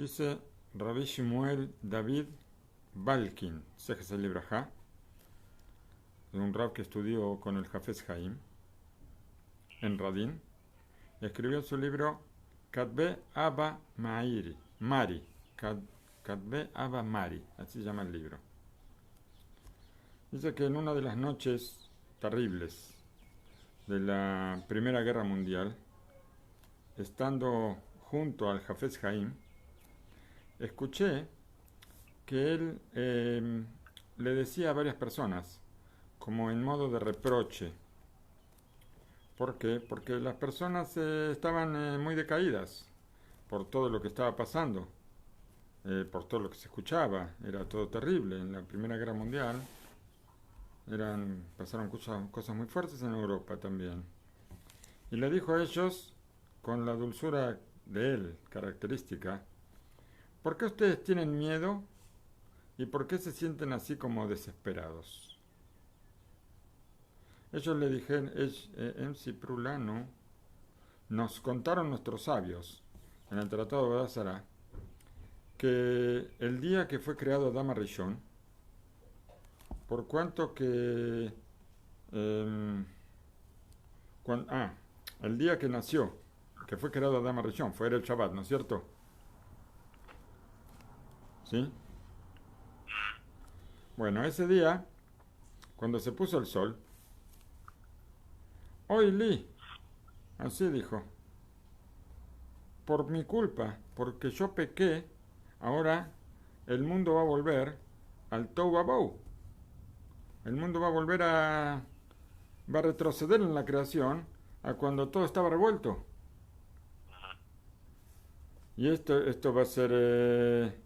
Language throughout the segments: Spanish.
Dice Rabbi Shmuel David Balkin, Sejes Libraja, un rab que estudió con el Hafez Haim en Radin, escribió su libro Katbe Abba Mari, Katbe Abba Mari, así se llama el libro. Dice que en una de las noches terribles de la Primera Guerra Mundial, estando junto al Hafez Haim, escuché que él le decía a varias personas, como en modo de reproche. ¿Por qué? Porque las personas estaban muy decaídas por todo lo que estaba pasando, por todo lo que se escuchaba. Era todo terrible. En la Primera Guerra Mundial pasaron cosas muy fuertes en Europa también. Y le dijo a ellos, con la dulzura de él, característica, ¿por qué ustedes tienen miedo y por qué se sienten así como desesperados? Ellos le dijeron, Emsi Prulano, nos contaron nuestros sabios en el Tratado de Badazara que el día que fue creado Adán Rishon, por cuanto que el día que nació, que fue creado Adán Rishon, fue el Shabbat, ¿no es cierto? ¿Sí? Bueno, ese día, cuando se puso el sol, hoy Li, así dijo, por mi culpa, porque yo pequé, ahora el mundo va a volver al Tohu Vabou. El mundo va a retroceder en la creación a cuando todo estaba revuelto. Y esto va a ser,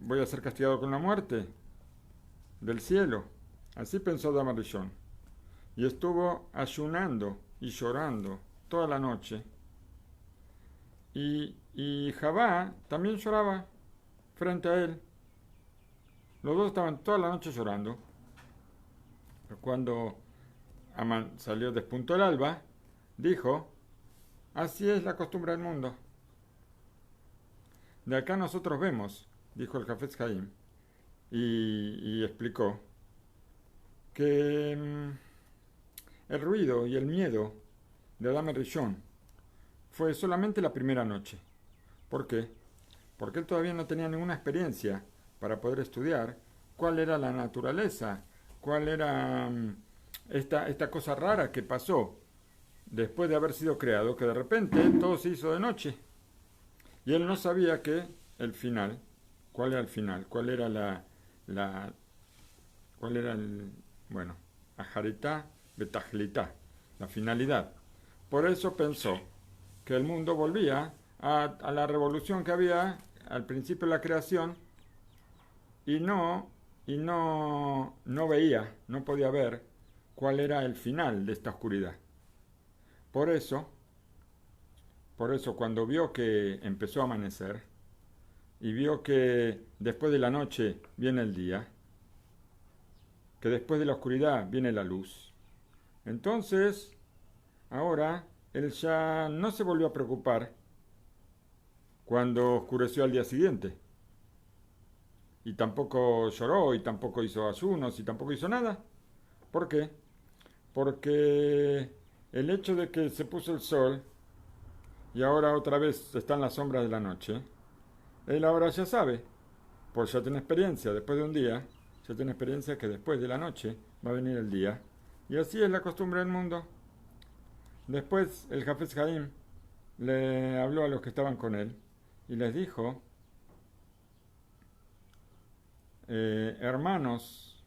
voy a ser castigado con la muerte del cielo. Así pensó Adán Rishon. Y estuvo ayunando y llorando toda la noche. Y Javá también lloraba frente a él. Los dos estaban toda la noche llorando. Cuando despuntó el alba, dijo, así es la costumbre del mundo. De acá nosotros vemos, dijo el Hafez Haim, y explicó, que el ruido y el miedo de Adam Rishon fue solamente la primera noche. ¿Por qué? Porque él todavía no tenía ninguna experiencia para poder estudiar cuál era la naturaleza, cuál era esta cosa rara que pasó después de haber sido creado, que de repente todo se hizo de noche. Y él no sabía que el final, cuál era el final, cuál era bueno, ajaritá betajlitá, la finalidad. Por eso pensó que el mundo volvía a la revolución que había al principio de la creación y no veía, no podía ver cuál era el final de esta oscuridad. Por eso cuando vio que empezó a amanecer y vio que después de la noche viene el día, que después de la oscuridad viene la luz, entonces ahora él ya no se volvió a preocupar cuando oscureció al día siguiente. Y tampoco lloró, y tampoco hizo ayunos, y tampoco hizo nada. ¿Por qué? Porque el hecho de que se puso el sol y ahora otra vez está en la sombra de la noche, él ahora ya sabe, pues ya tiene experiencia, después de un día, ya tiene experiencia que después de la noche va a venir el día. Y así es la costumbre del mundo. Después el Hafez Haim le habló a los que estaban con él y les dijo, hermanos,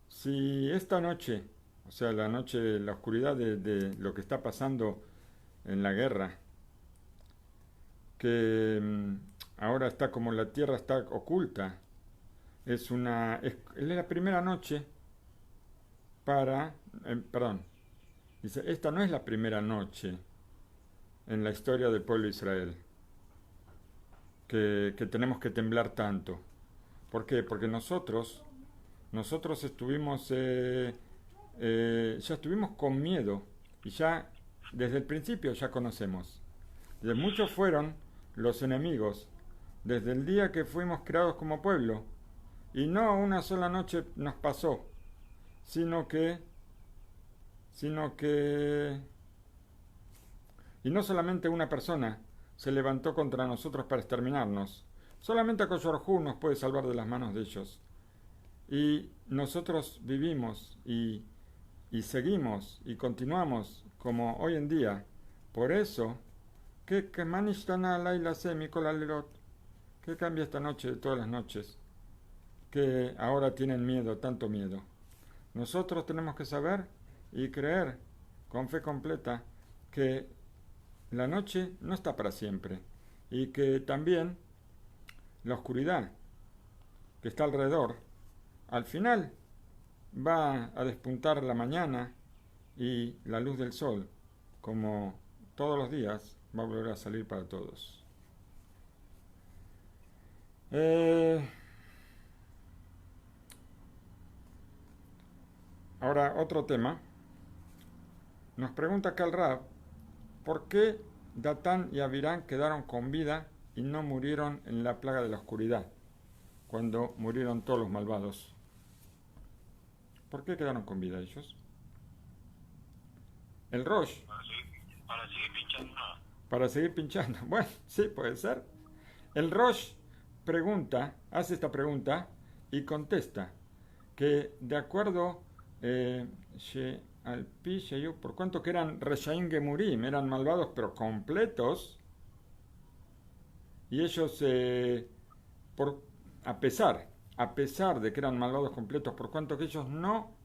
si esta noche, o sea, la noche, la oscuridad de lo que está pasando en la guerra, que ahora está como la tierra está oculta, es la primera noche dice, esta no es la primera noche en la historia del pueblo de Israel que tenemos que temblar tanto. ¿Por qué? Porque nosotros estuvimos, ya estuvimos con miedo y ya desde el principio ya conocemos. Muchos fueron los enemigos, desde el día que fuimos creados como pueblo. Y no una sola noche nos pasó, sino que, sino que, y no solamente una persona se levantó contra nosotros para exterminarnos. Solamente Akosh nos puede salvar de las manos de ellos. Y nosotros vivimos y seguimos y continuamos como hoy en día. Por eso, ¿qué cambia esta noche de todas las noches? Que ahora tienen miedo, tanto miedo. Nosotros tenemos que saber y creer con fe completa que la noche no está para siempre y que también la oscuridad que está alrededor, al final va a despuntar la mañana y la luz del sol, como todos los días, va a volver a salir para todos. Ahora otro tema. Nos pregunta acá el Rab, ¿por qué Datán y Abirán quedaron con vida y no murieron en la plaga de la oscuridad, cuando murieron todos los malvados? ¿Por qué quedaron con vida ellos? El Rosh. Para seguir pinchando. Para seguir pinchando. Bueno, sí, puede ser. El Rosh pregunta, hace esta pregunta y contesta que de acuerdo por cuanto que eran Reshaim Gemurim, eran malvados pero completos, y ellos a pesar de que eran malvados completos, por cuanto que ellos no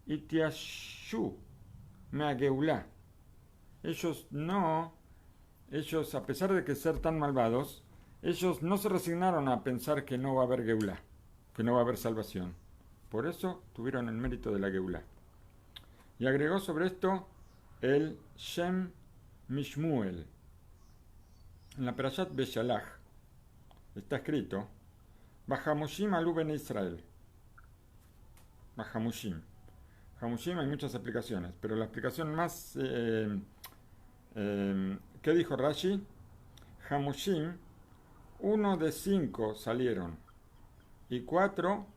itiashu meageulá, ellos a pesar de que ser tan malvados, ellos no se resignaron a pensar que no va a haber geulá, que no va a haber salvación. Por eso tuvieron el mérito de la geulá. Y agregó sobre esto el Shem Mishmuel. En la Perashat Beshalach está escrito Bajamushim alu ben Israel. Bajamushim. Hamushim hay muchas explicaciones, pero la explicación más ¿qué dijo Rashi? Hamushim, 1 de 5 salieron y cuatro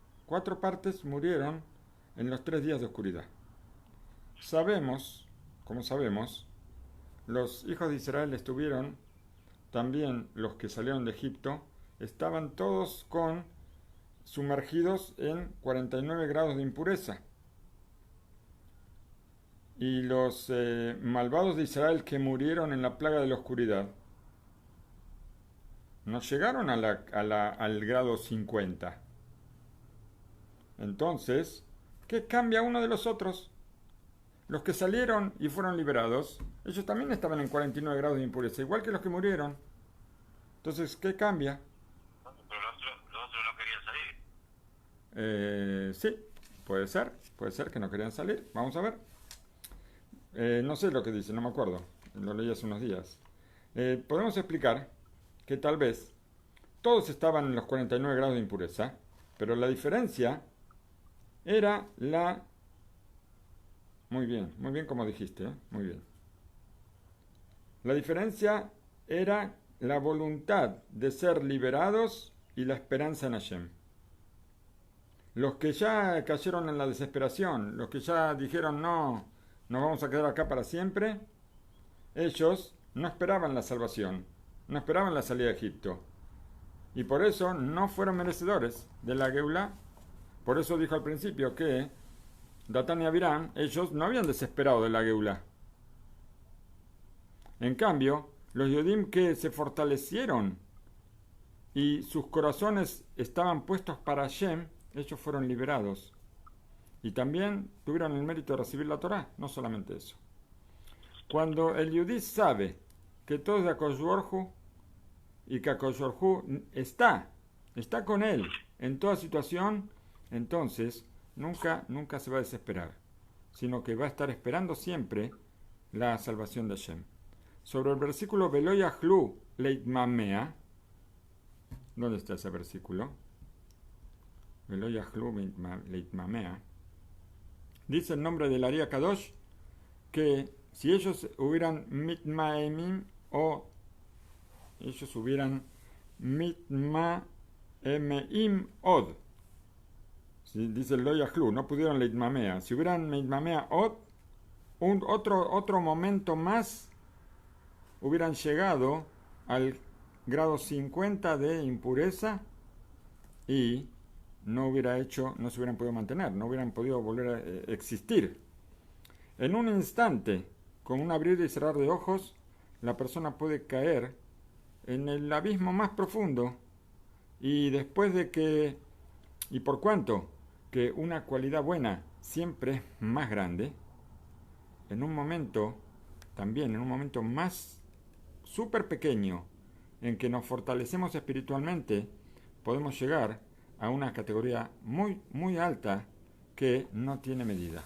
partes murieron en los 3 días de oscuridad. Como sabemos, los hijos de Israel estuvieron, también los que salieron de Egipto, estaban todos sumergidos en 49 grados de impureza. Y los malvados de Israel que murieron en la plaga de la oscuridad no llegaron al grado 50. Entonces, ¿qué cambia uno de los otros? Los que salieron y fueron liberados, ellos también estaban en 49 grados de impureza, igual que los que murieron. Entonces, ¿qué cambia? Pero los otros no querían salir. Sí, puede ser que no querían salir. Vamos a ver. No sé lo que dice, no me acuerdo. Lo leí hace unos días. Podemos explicar que tal vez todos estaban en los 49 grados de impureza, pero la diferencia era la... Muy bien como dijiste, muy bien. La diferencia era la voluntad de ser liberados y la esperanza en Hashem. Los que ya cayeron en la desesperación, los que ya dijeron no, nos vamos a quedar acá para siempre, ellos no esperaban la salvación, no esperaban la salida de Egipto. Y por eso no fueron merecedores de la Geulá. Por eso dijo al principio que Datán y Abirán, ellos no habían desesperado de la Geulá. En cambio, los Yodim que se fortalecieron y sus corazones estaban puestos para Hashem, ellos fueron liberados. Y también tuvieron el mérito de recibir la Torá, no solamente eso. Cuando el Yudí sabe que todo es de Akadosh Baruj Hu y que Akadosh Baruj Hu está con él en toda situación, entonces nunca se va a desesperar, sino que va a estar esperando siempre la salvación de Hashem. Sobre el versículo Velo Yachlu Leitmamea, ¿dónde está ese versículo? Velo Yachlu Leitmamea. Dice el nombre del Ari Kadosh que si ellos hubieran mitmaemim o ellos hubieran mitmaemeim od, dice el Loyahlu, no pudieron leitmamea. Si hubieran leitmamea od, otro momento más, hubieran llegado al grado 50 de impureza y no se hubieran podido mantener, no hubieran podido volver a existir. En un instante, con un abrir y cerrar de ojos, la persona puede caer en el abismo más profundo y después de que, ¿y por cuánto? Que una cualidad buena siempre es más grande, en un momento más súper pequeño, en que nos fortalecemos espiritualmente, podemos llegar a una categoría muy, muy alta que no tiene medida.